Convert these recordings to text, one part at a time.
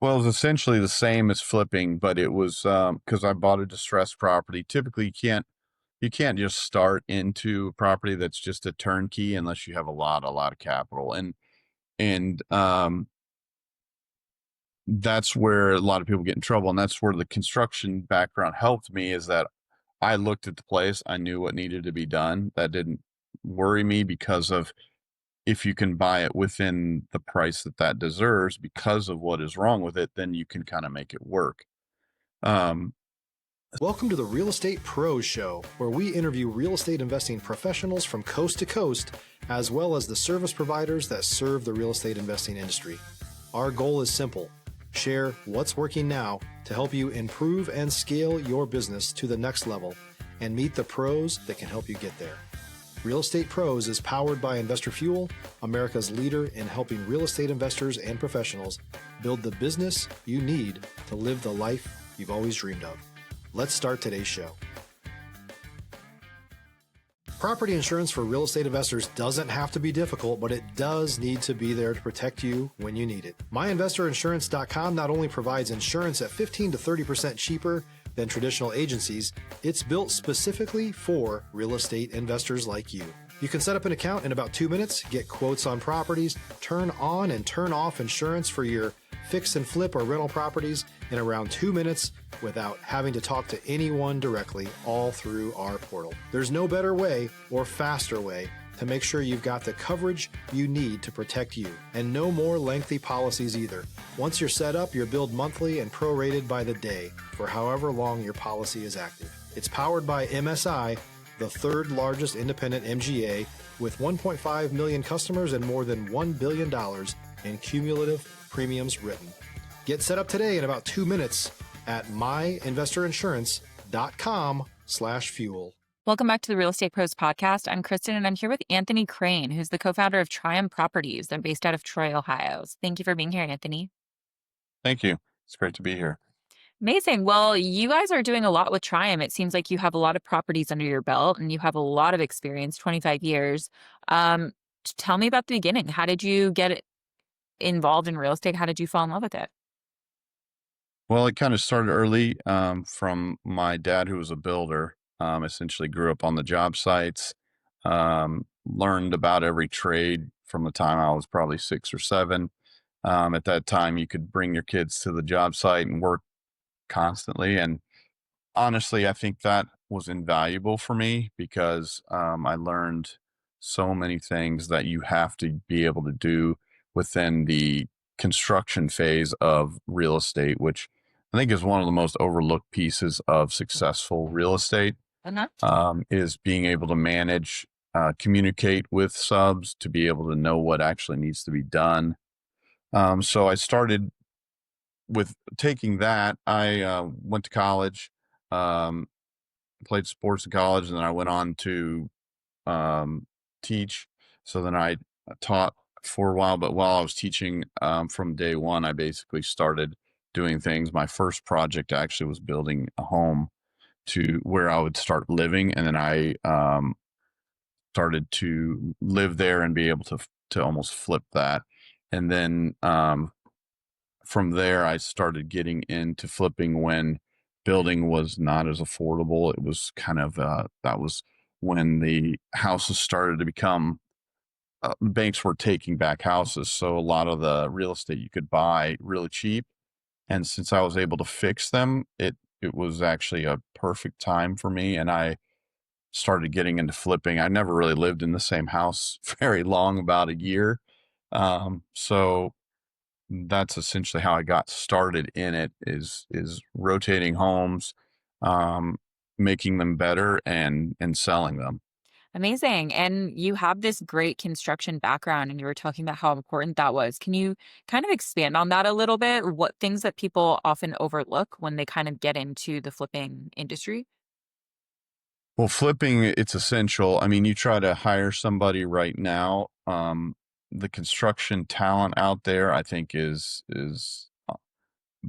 Well, it was essentially the same as flipping, but it was because I bought a distressed property. Typically, you can't just start into a property that's just a turnkey unless you have a lot of capital, and that's where a lot of people get in trouble, and that's where the construction background helped me. Is that I looked at the place, I knew what needed to be done. That didn't worry me because of if you can buy it within the price that deserves because of what is wrong with it, then you can kind of make it work. Um, Welcome to the Real Estate Pros Show, where we interview real estate investing professionals from coast to coast, as well as the service providers that serve the real estate investing industry. Our goal is simple: share what's working now to help you improve and scale your business to the next level and meet the pros that can help you get there. Real Estate Pros is powered by Investor Fuel, America's leader in helping real estate investors and professionals build the business you need to live the life you've always dreamed of. Let's start today's show. Property insurance for real estate investors doesn't have to be difficult, but it does need to be there to protect you when you need it. MyInvestorInsurance.com not only provides insurance at 15 to 30% cheaper than traditional agencies, it's built specifically for real estate investors like you. You can set up an account in about 2 minutes, get quotes on properties, turn on and turn off insurance for your fix and flip or rental properties in around 2 minutes without having to talk to anyone directly, all through our portal. There's no better way or faster way to make sure you've got the coverage you need to protect you, and no more lengthy policies either. Once you're set up, you're billed monthly and prorated by the day for however long your policy is active. It's powered by MSI, the third largest independent MGA, with 1.5 million customers and more than $1 billion in cumulative premiums written. Get set up today in about 2 minutes at myinvestorinsurance.com/fuel. Welcome back to the Real Estate Pros podcast. I'm Kristen, and I'm here with Anthony Crane, who's the co-founder of Triumph Properties. They're based out of Troy, Ohio. Thank you for being here, Anthony. Thank you. It's great to be here. Amazing. Well, you guys are doing a lot with Triumph. It seems like you have a lot of properties under your belt and you have a lot of experience, 25 years. Tell me about the beginning. How did you get involved in real estate? How did you fall in love with it? Well, it kind of started early from my dad, who was a builder. Essentially grew up on the job sites, learned about every trade from the time I was probably 6 or 7. At that time, you could bring your kids to the job site and work constantly. And honestly, I think that was invaluable for me because I learned so many things that you have to be able to do within the construction phase of real estate, which I think is one of the most overlooked pieces of successful real estate. Is being able to manage, communicate with subs, to be able to know what actually needs to be done. So I started with taking that. I went to college, um, played sports in college, and then I went on to teach. So then I taught for a while, but while I was teaching, from day one, I basically started doing things. My first project actually was building a home to where I would start living, and then I started to live there and be able to almost flip that. And then from there, I started getting into flipping when building was not as affordable. It was kind of that was when the houses started to become banks were taking back houses, so a lot of the real estate you could buy really cheap. And since I was able to fix them, it was actually a perfect time for me. And I started getting into flipping. I never really lived in the same house very long, about a year. So that's essentially how I got started in it, is rotating homes, um, making them better and selling them. Amazing. And you have this great construction background, and you were talking about how important that was. Can you kind of expand on that a little bit? What things that people often overlook when they kind of get into the flipping industry? Well, flipping, it's essential. I mean, you try to hire somebody right now. The construction talent out there, I think, is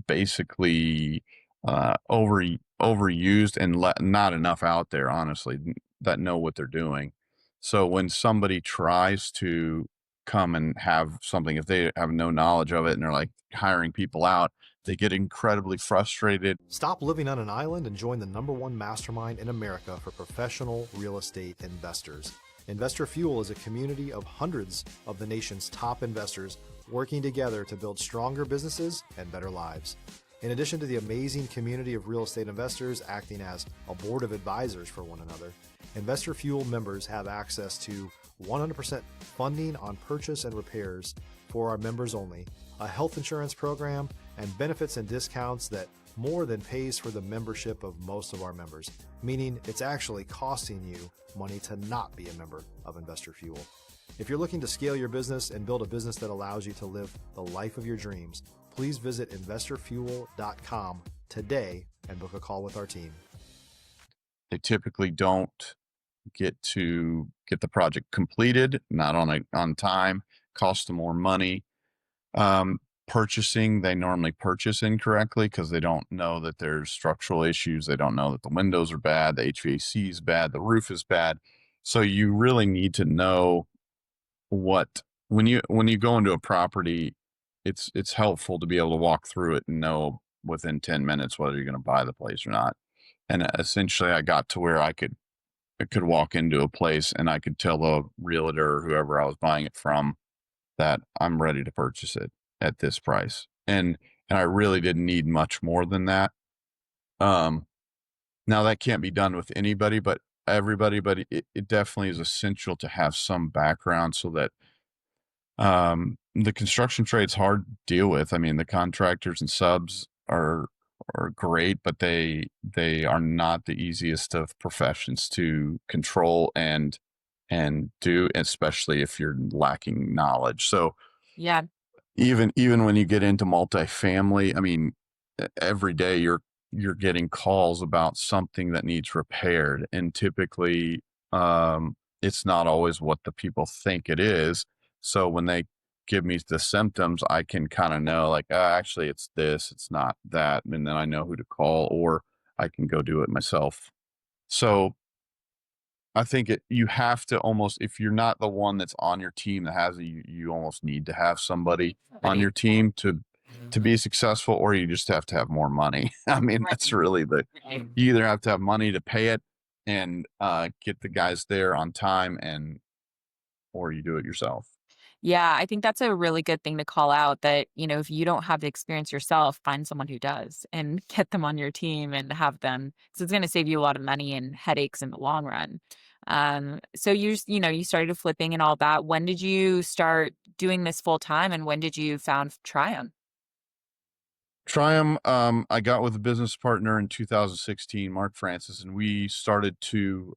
basically overused, and not enough out there, honestly, that know what they're doing. So when somebody tries to come and have something, if they have no knowledge of it and they're like hiring people out, They get incredibly frustrated. Stop living on an island and join the #1 mastermind in America for professional real estate investors. Investor Fuel is a community of hundreds of the nation's top investors working together to build stronger businesses and better lives. In addition to the amazing community of real estate investors acting as a board of advisors for one another, Investor Fuel members have access to 100% funding on purchase and repairs for our members only, a health insurance program, and benefits and discounts that more than pays for the membership of most of our members, meaning it's actually costing you money to not be a member of Investor Fuel. If you're looking to scale your business and build a business that allows you to live the life of your dreams, please visit investorfuel.com today and book a call with our team. They typically don't get the project completed, not on time, cost them more money. Purchasing, they normally purchase incorrectly because they don't know that there's structural issues. They don't know that the windows are bad, the HVAC is bad, the roof is bad. So you really need to know what when you go into a property, it's helpful to be able to walk through it and know within 10 minutes whether you're going to buy the place or not. And essentially I got to where I could walk into a place and I could tell the realtor or whoever I was buying it from that I'm ready to purchase it at this price. And I really didn't need much more than that. Um, Now that can't be done with anybody, but everybody, but it definitely is essential to have some background so that the construction trade's hard to deal with. I mean, the contractors and subs are great, but they are not the easiest of professions to control and do, especially if you're lacking knowledge. So Yeah. even when you get into multifamily, I mean, every day you're getting calls about something that needs repaired, and typically, it's not always what the people think it is. So when they give me the symptoms, I can kind of know, like, actually, it's this, it's not that, and then I know who to call, or I can go do it myself. So I think you have to almost, if you're not the one that's on your team that has it, you almost need to have somebody on Ready. your team to be successful, or you just have to have more money. I mean, that's Right. really Right. you either have to have money to pay it and get the guys there on time, and or you do it yourself. Yeah, I think that's a really good thing to call out that, if you don't have the experience yourself, find someone who does and get them on your team and have them, because it's going to save you a lot of money and headaches in the long run. So you started flipping and all that. When did you start doing this full time and when did you found Triumph? Triumph, I got with a business partner in 2016, Mark Francis, and we started to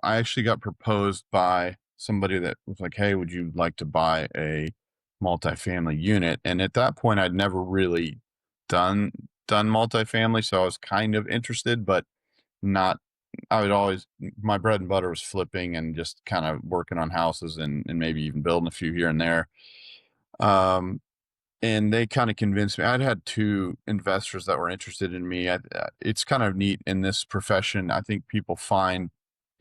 I actually got proposed by somebody that was like, "Hey, would you like to buy a multifamily unit?" And at that point, I'd never really done done multifamily, so I was kind of interested, but not. I would always my bread and butter was flipping and just kind of working on houses and maybe even building a few here and there. Um, and they kind of convinced me. I'd had two investors that were interested in me. It's kind of neat in this profession. I think people find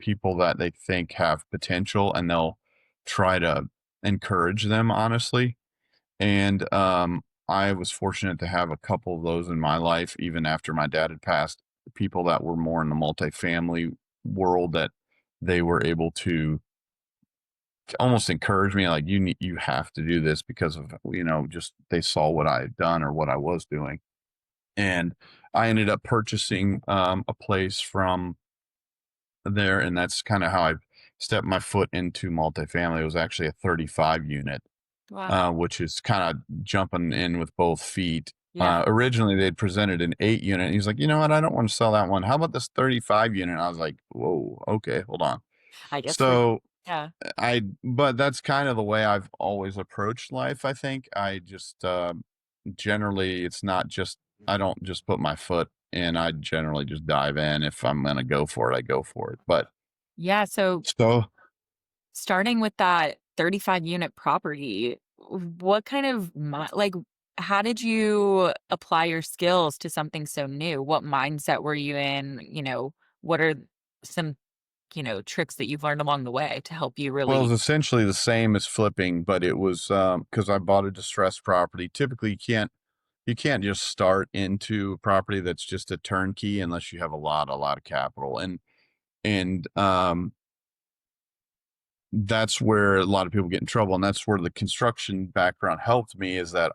people that they think have potential and they'll try to encourage them, honestly. And I was fortunate to have a couple of those in my life, even after my dad had passed, people that were more in the multifamily world that they were able to almost encourage me, like, you have to do this because of, just they saw what I had done or what I was doing. And I ended up purchasing a place from there, and that's kind of how I stepped my foot into multifamily. It was actually a 35 unit, Wow. which is kind of jumping in with both feet. Yeah, Originally, they'd presented an 8 unit. And he's like, you know what? I don't want to sell that one. How about this 35 unit? And I was like, whoa, okay, hold on. I guess for So yeah. but that's kind of the way I've always approached life. I think I just generally, it's not just, I don't just put my foot in. I generally just dive in. If I'm going to go for it, I go for it. But Yeah, so so starting with that 35 unit property, what kind of how did you apply your skills to something so new? What mindset were you in? What are some tricks that you've learned along the way to help you Well, it really. was essentially the same as flipping, but it was because I bought a distressed property. Typically, you can't just start into a property that's just a turnkey unless you have a lot of capital, and that's where a lot of people get in trouble, and that's where the construction background helped me. Is that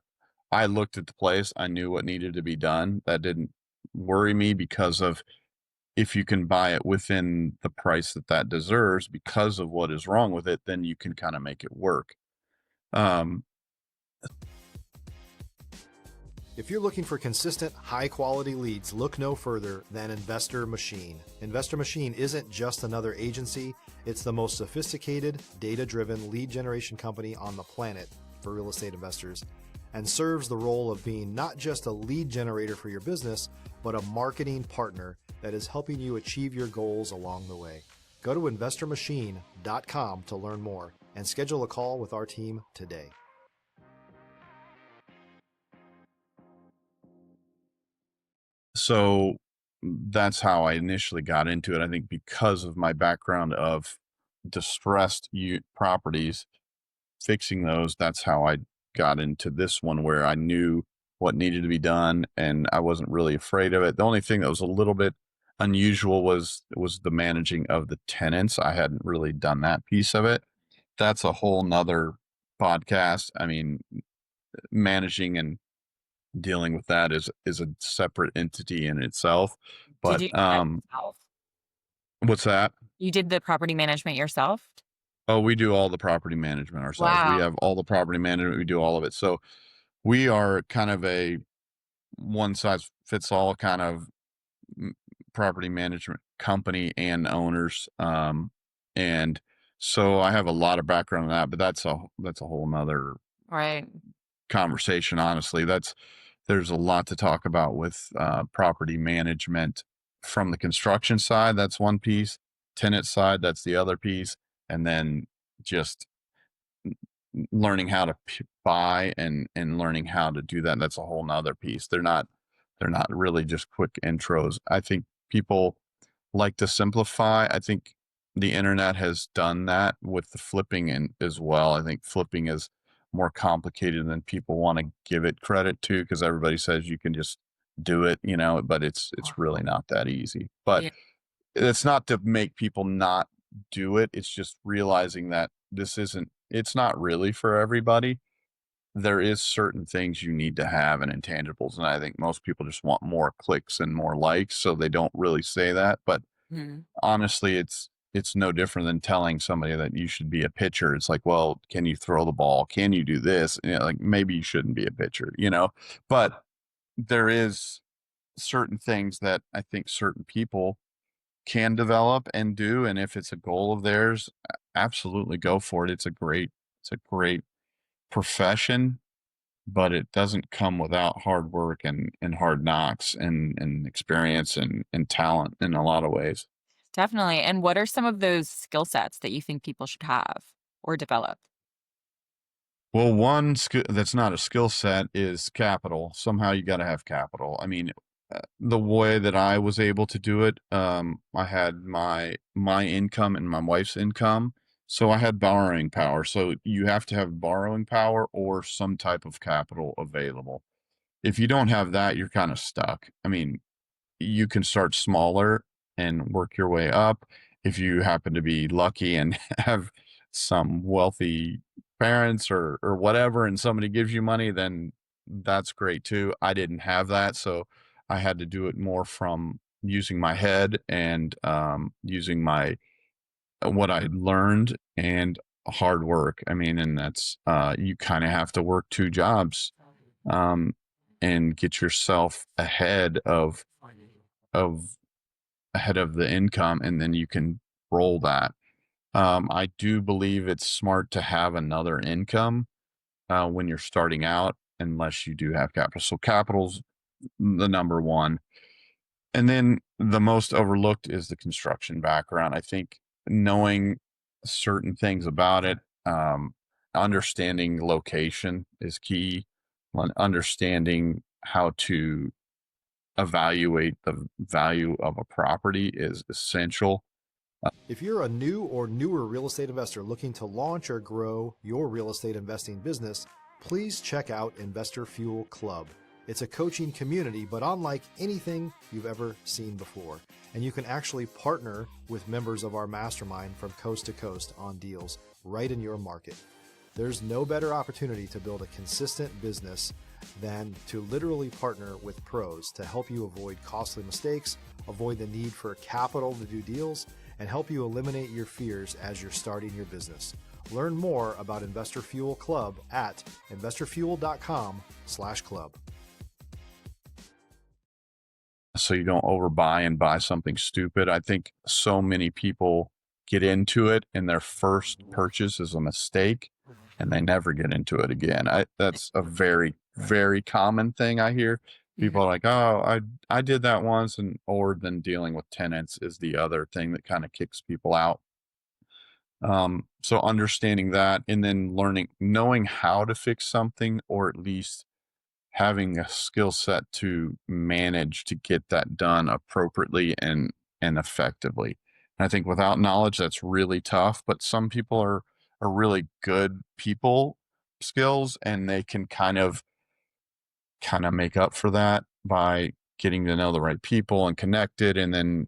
I looked at the place, I knew what needed to be done. That didn't worry me because of if you can buy it within the price that deserves because of what is wrong with it, then you can kind of make it work. Um, If you're looking for consistent, high quality leads, look no further than Investor Machine. Investor Machine isn't just another agency, it's the most sophisticated, data driven lead generation company on the planet for real estate investors, and serves the role of being not just a lead generator for your business, but a marketing partner that is helping you achieve your goals along the way. Go to investormachine.com to learn more and schedule a call with our team today. so that's how I initially got into it. I think because of my background of distressed properties, fixing those, that's how I got into this one where I knew what needed to be done and I wasn't really afraid of it. The only thing that was a little bit unusual was the managing of the tenants. I hadn't really done that piece of it. That's a whole nother podcast. I mean, managing and dealing with that is a separate entity in itself. Did But you do that yourself? what's that? You did the property management yourself? Oh, we do all the property management ourselves. We Wow. have all the property management. We do all of it. So we are kind of a one size fits all kind of m- property management company and owners. And so I have a lot of background in that, but that's a whole nother Right. conversation. Honestly, there's a lot to talk about with property management from the construction side. That's one piece. Tenant side, that's the other piece, and then just learning how to buy and learning how to do that. That's a whole nother piece. They're not really just quick intros. I think people like to simplify. I think the internet has done that with the flipping and as well. I think flipping is more complicated than people want to give it credit to because everybody says you can just do it, but it's really not that easy. But Yeah. it's not to make people not do it. It's just realizing that it's not really for everybody. There is certain things you need to have and intangibles. And I think most people just want more clicks and more likes. So they don't really say that. But Mhm. honestly, it's no different than telling somebody that you should be a pitcher. It's like, well, can you throw the ball? Can you do this? Like maybe you shouldn't be a pitcher. But there is certain things that I think certain people can develop and do. And if it's a goal of theirs, absolutely go for it. It's a great profession, but it doesn't come without hard work and hard knocks and experience and talent in a lot of ways. Definitely. And what are some of those skill sets that you think people should have or develop? Well, one skill that's not a skill set is capital. Somehow you got to have capital. I mean, the way that I was able to do it, I had my income and my wife's income, so I had borrowing power. So you have to have borrowing power or some type of capital available. If you don't have that, you're kind of stuck. I mean, you can start smaller and work your way up. If you happen to be lucky and have some wealthy parents or whatever, and somebody gives you money, then that's great too. I didn't have that, so I had to do it more from using my head and using my what I learned and hard work. I mean, and that's you kind of have to work two jobs um, and get yourself of ahead of the income, and then you can roll that. I do believe it's smart to have another income when you're starting out, unless you do have capital. So capital's the number one. And then the most overlooked is the construction background. I think knowing certain things about it, understanding location is key. Understanding how to evaluate the value of a property is essential. If you're a new or newer real estate investor looking to launch or grow your real estate investing business, please check out Investor Fuel Club. It's a coaching community, but unlike anything you've ever seen before. And you can actually partner with members of our mastermind from coast to coast on deals right in your market. There's no better opportunity to build a consistent business than to literally partner with pros to help you avoid costly mistakes, avoid the need for capital to do deals, and help you eliminate your fears as you're starting your business. Learn more about Investor Fuel Club at investorfuel.com/club. So you don't overbuy and buy something stupid. I think so many people get into it and their first purchase is a mistake and they never get into it again. That's a very, very common thing I hear. People are like, oh, I did that once, and or then dealing with tenants is the other thing that kind of kicks people out. So understanding that and then knowing how to fix something, or at least having a skill set to manage to get that done appropriately and effectively. And I think without knowledge, that's really tough. But some people are really good people skills, and they can kind of make up for that by getting to know the right people and connected. And then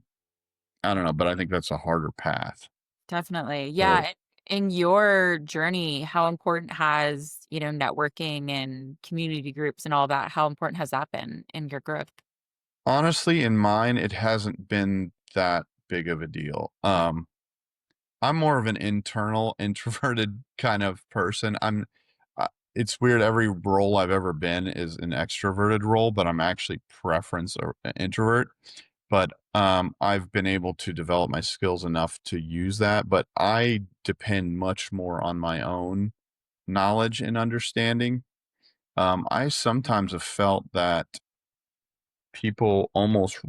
I don't know, but I think that's a harder path. Definitely. So Yeah. In your journey, how important has, networking and community groups and all that, how important has that been in your growth? honestly, in mine, it hasn't been that big of a deal. I'm more of an internal, introverted kind of person. It's weird. Every role I've ever been is an extroverted role, but I'm actually preference or introvert. But I've been able to develop my skills enough to use that. But I depend much more on my own knowledge and understanding. I sometimes have felt that people almost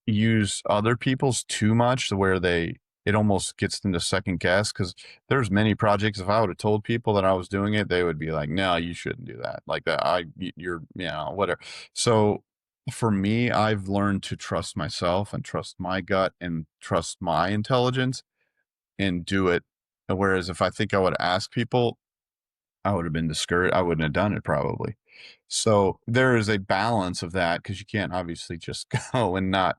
use other people's too much to where it almost gets them to second guess, because there's many projects, if I would have told people that I was doing it, they would be like, no, you shouldn't do that like that. You're, whatever. So for me, I've learned to trust myself and trust my gut and trust my intelligence and do it. Whereas if I think I would ask people, I would have been discouraged. I wouldn't have done it probably. So there is a balance of that, because you can't obviously just go and not.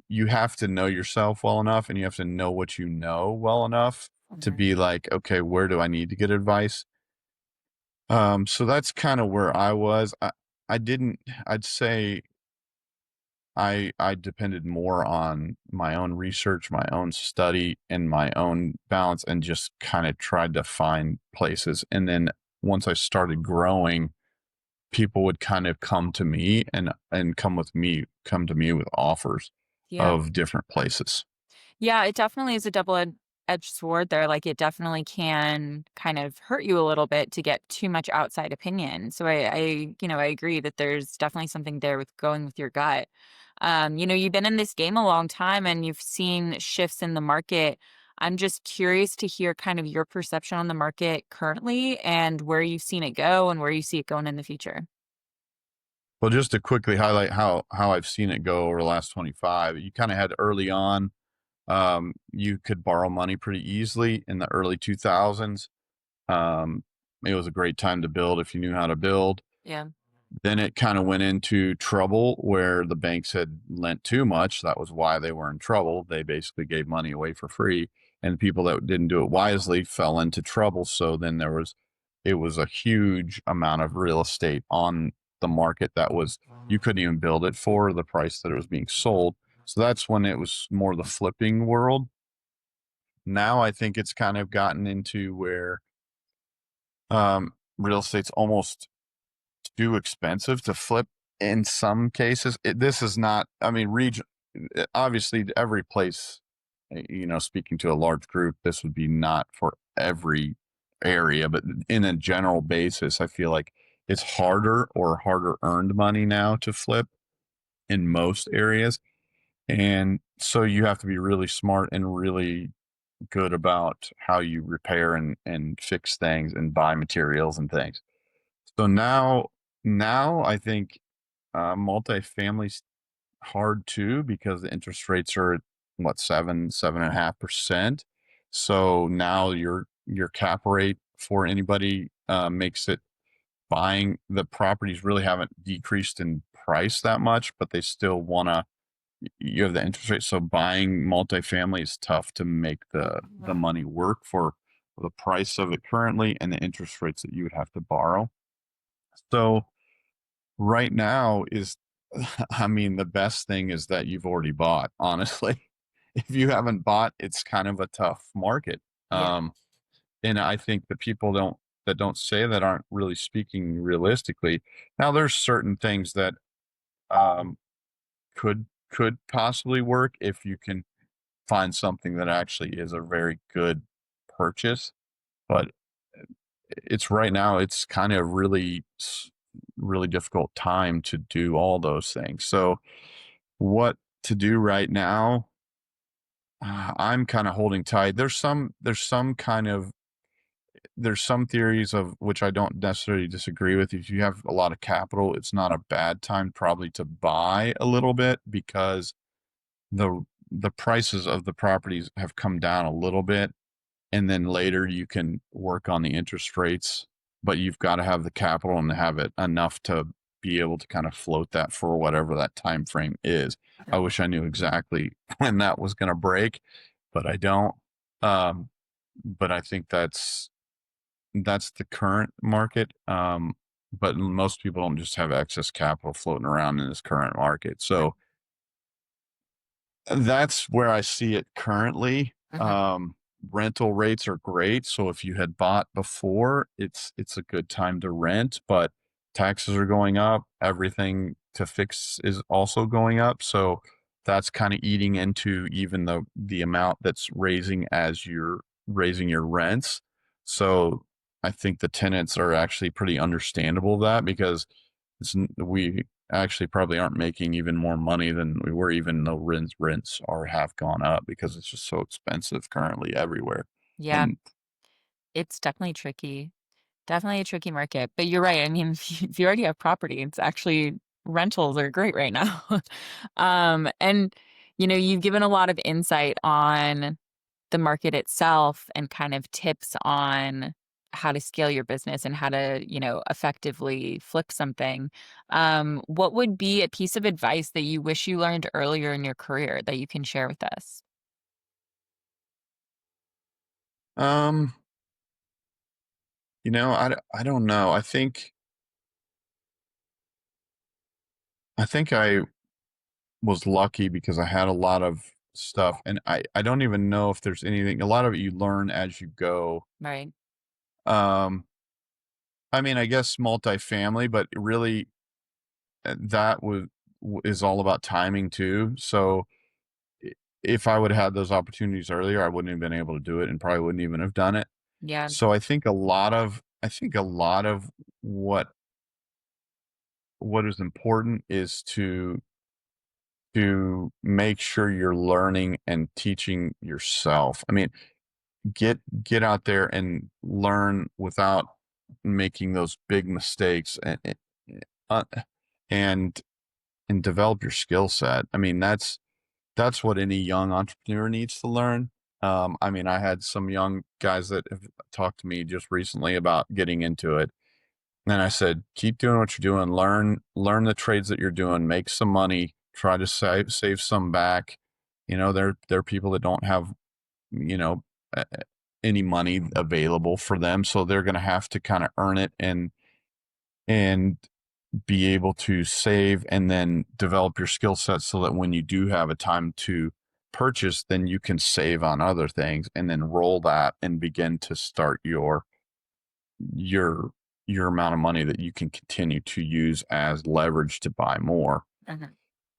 You have to know yourself well enough, and you have to know what you know well enough to Mhm. be like, okay, where do I need to get advice? So that's kind of where I was. I didn't. I'd say I depended more on my own research, my own study, and my own balance, and just kind of tried to find places. And then once I started growing, people would kind of come to me and come to me with offers Yeah. of different places. Yeah, it definitely is a double-edged sword there. Like, it definitely can kind of hurt you a little bit to get too much outside opinion. So I agree that there's definitely something there with going with your gut. You've been in this game a long time and you've seen shifts in the market. I'm just curious to hear kind of your perception on the market currently and where you've seen it go and where you see it going in the future. Well, just to quickly highlight how I've seen it go over the last 25, you kind of had early on, you could borrow money pretty easily in the early 2000s. Um, it was a great time to build if you knew how to build. Yeah. Then it kind of went into trouble where the banks had lent too much. That was why they were in trouble. They basically gave money away for free, and people that didn't do it wisely fell into trouble. So then it was a huge amount of real estate on the market that was, you couldn't even build it for the price that it was being sold. So that's when it was more the flipping world. Now I think it's kind of gotten into where real estate's almost too expensive to flip in some cases. This is not, I mean, obviously every place, speaking to a large group, this would be not for every area, but in a general basis, I feel like it's harder or harder earned money now to flip in most areas. And so you have to be really smart and really good about how you repair and fix things and buy materials and things. So now I think multifamily hard too because the interest rates are at what, 7.5%. So now your cap rate for anybody makes it, buying the properties really haven't decreased in price that much, but they still want to, you have the interest rate. So buying multifamily is tough to make the money work for the price of it currently and the interest rates that you would have to borrow. So right now is, I mean, the best thing is that you've already bought, honestly. If you haven't bought, it's kind of a tough market. Yeah. Um, and I think the people that don't say that aren't really speaking realistically. Now, there's certain things that um, could possibly work if you can find something that actually is a very good purchase. But it's right now, it's kind of really difficult time to do all those things. So what to do right now? I'm kind of holding tight. There's some theories of which I don't necessarily disagree with. If you have a lot of capital, it's not a bad time probably to buy a little bit because the the prices of the properties have come down a little bit, and then later you can work on the interest rates, but you've got to have the capital and have it enough to be able to kind of float that for whatever that time frame is. I wish I knew exactly when that was going to break, but I don't. Um, but I think that's the current market. But most people don't just have excess capital floating around in this current market. So that's where I see it currently. Mhm. Rental rates are great. So if you had bought before, it's a good time to rent, but taxes are going up. Everything to fix is also going up. So that's kind of eating into even the amount that's raising as you're raising your rents. So I think the tenants are actually pretty understandable of that because we actually probably aren't making even more money than we were, even though rents are have gone up because it's just so expensive currently everywhere. Yeah, And it's definitely tricky. Definitely a tricky market, but you're right. I mean, if you already have property, it's actually rentals are great right now. And you've given a lot of insight on the market itself and kind of tips on how to scale your business and how to, effectively flip something. What would be a piece of advice that you wish you learned earlier in your career that you can share with us? um, I don't know. I think I was lucky because I had a lot of stuff, and I don't even know if there's anything. A lot of it you learn as you go. Right. Um, I mean, I guess multifamily, but really that is all about timing too. So i- if I would have had those opportunities earlier, I wouldn't have been able to do it and probably wouldn't even have done it. Yeah. So I think a lot of what is important is to make sure you're learning and teaching yourself. I mean, get out there and learn without making those big mistakes, uh, and and develop your skill set. I mean, that's what any young entrepreneur needs to learn. I mean, I had some young guys that have talked to me just recently about getting into it. And I said, keep doing what you're doing, learn the trades that you're doing, make some money, try to save some back. There are people that don't have, you know, uh, any money available for them. So they're going to have to kind of earn it and be able to save and then develop your skill set so that when you do have a time to purchase, then you can save on other things and then roll that and begin to start your your amount of money that you can continue to use as leverage to buy more. Mhm.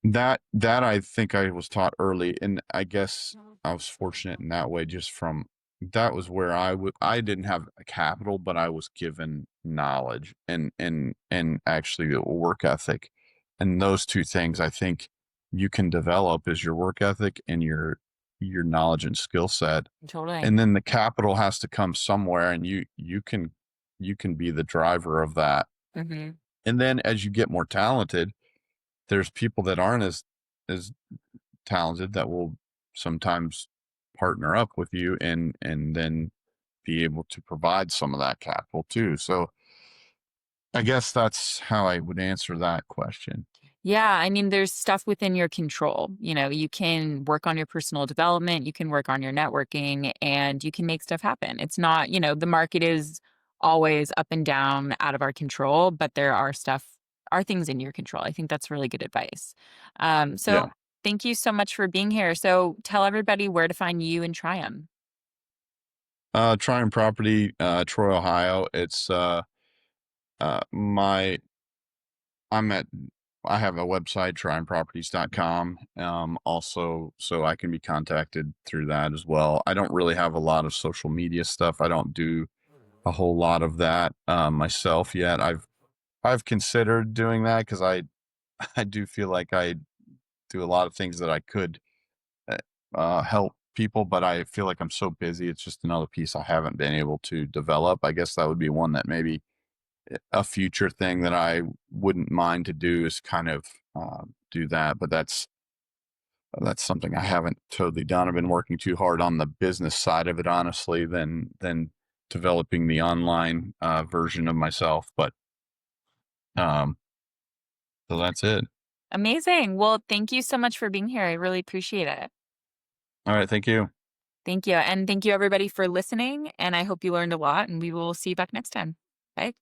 That I think I was taught early, and I guess I was fortunate in that way. Just from that was where I didn't have a capital, but I was given knowledge and actually a work ethic, and those two things I think you can develop is your work ethic and your knowledge and skill set, Totally. and then the capital has to come somewhere, and you can be the driver of that, Hmm. and then as you get more talented, there's people that aren't as is talented that will sometimes partner up with you and then be able to provide some of that capital too. So I guess that's how I would answer that question. Yeah, I mean, there's stuff within your control. You know, you can work on your personal development, you can work on your networking, and you can make stuff happen. It's not, the market is always up and down, out of our control, but there are things in your control. I think that's really good advice. So Yeah. thank you so much for being here. So tell everybody where to find you and Triumph. Tryon Property, Troy, Ohio. It's my I'm at I have a website, tryonproperties.com. Also, so I can be contacted through that as well. I don't really have a lot of social media stuff. I don't do a whole lot of that myself yet. I've considered doing that because I do feel like I do a lot of things that I could uh, help people, but I feel like I'm so busy. It's just another piece I haven't been able to develop. I guess that would be one that maybe a future thing that I wouldn't mind to do is kind of do that. But that's something I haven't totally done. I've been working too hard on the business side of it, honestly, than developing the online version of myself. But um, so that's it. Amazing. Well, thank you so much for being here. I really appreciate it. All right. Thank you. Thank you. And thank you, everybody, for listening. And I hope you learned a lot, and we will see you back next time. Bye.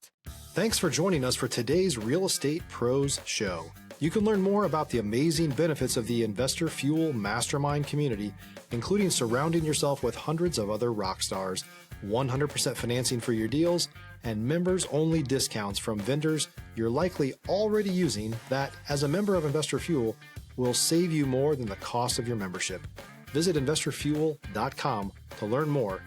Thanks for joining us for today's Real Estate Pros Show. You can learn more about the amazing benefits of the Investor Fuel Mastermind community, including surrounding yourself with hundreds of other rock stars, 100% financing for your deals, and members-only discounts from vendors you're likely already using that, as a member of Investor Fuel, will save you more than the cost of your membership. Visit investorfuel.com to learn more.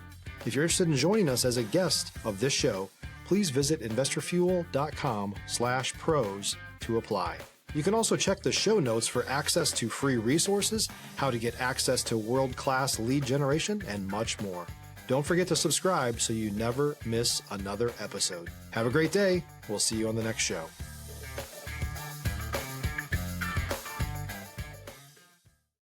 If you're interested in joining us as a guest of this show, please visit investorfuel.com/pros to apply. You can also check the show notes for access to free resources, how to get access to world-class lead generation, and much more. Don't forget to subscribe so you never miss another episode. Have a great day. We'll see you on the next show.